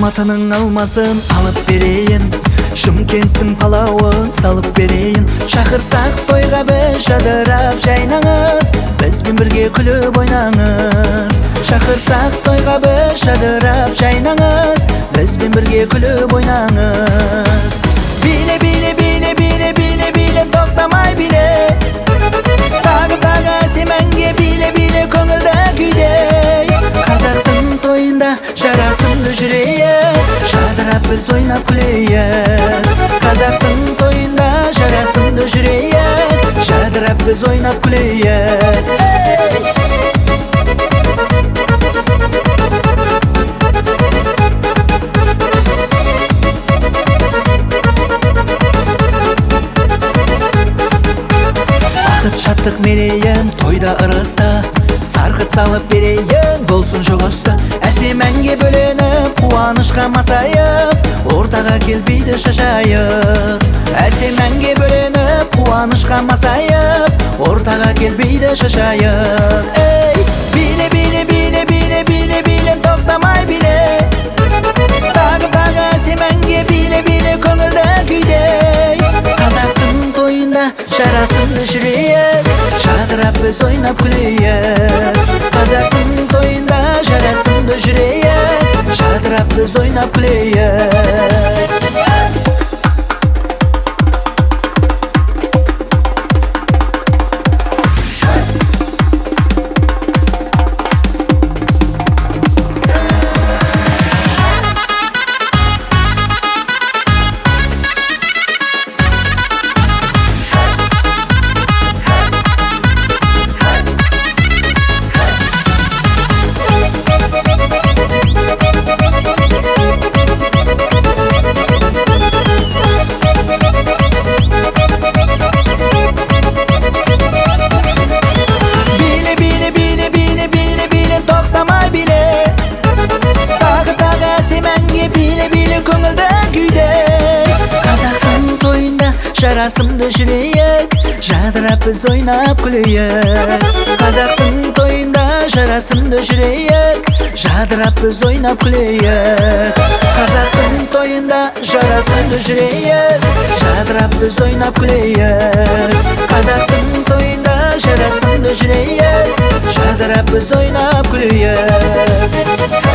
Алматының алмасын алып берейін, Шымкенттің палауын салып берейін. Шақырсақ тойға біз жадырап жайнаңыз, бізбен бірге күліп ойнаңыз. Шақырсақ тойға біз жадырап жайнаңыз, бізбен бірге күліп ойнаңыз. Биле, биле, биле, биле, биле, биле, тоқтамай биле. Тағы әсем әнге биле, биле, көңілді күйде. Қазақтың тойында жарасымды жүрейік, жадырап біз ойнап күлейік. Қазақтың тойында жарасымды жүрейік, жадырап біз ойнап күлейік. Бақыт шаттық мерейін тойда ырысты, сарқыт салып берейін болсын жұғысты. Әсем әнге бөленіп қуанышқа масайып, ортаға келбейді шашайық. Әсем әнге бөленіп қуанышқа масайып, ортаға келбейді шашайық. Ей, биле, биле, биле, биле, биле, биле, тоқтамай биле. Тағы әсем әнге биле, биле, көңілді күйде. Қазақтың тойында жарасымды жүрейік, жадырап біз ойнап күлейік. Қазақтың тойында жарасымды жүрейік, жадырап біз ойнап күлейік. Жарасымды жүрейік, жадырап біз ойнап күлейік. Қазақтың тойында жарасымды жүрейік, жадырап біз ойнап күлейік. Қазақтың тойында жарасымды жүрейік, жадырап біз ойнап күлейік. Қазақтың тойында жарасымды жүрейік, жадырап біз ойнап күлейік.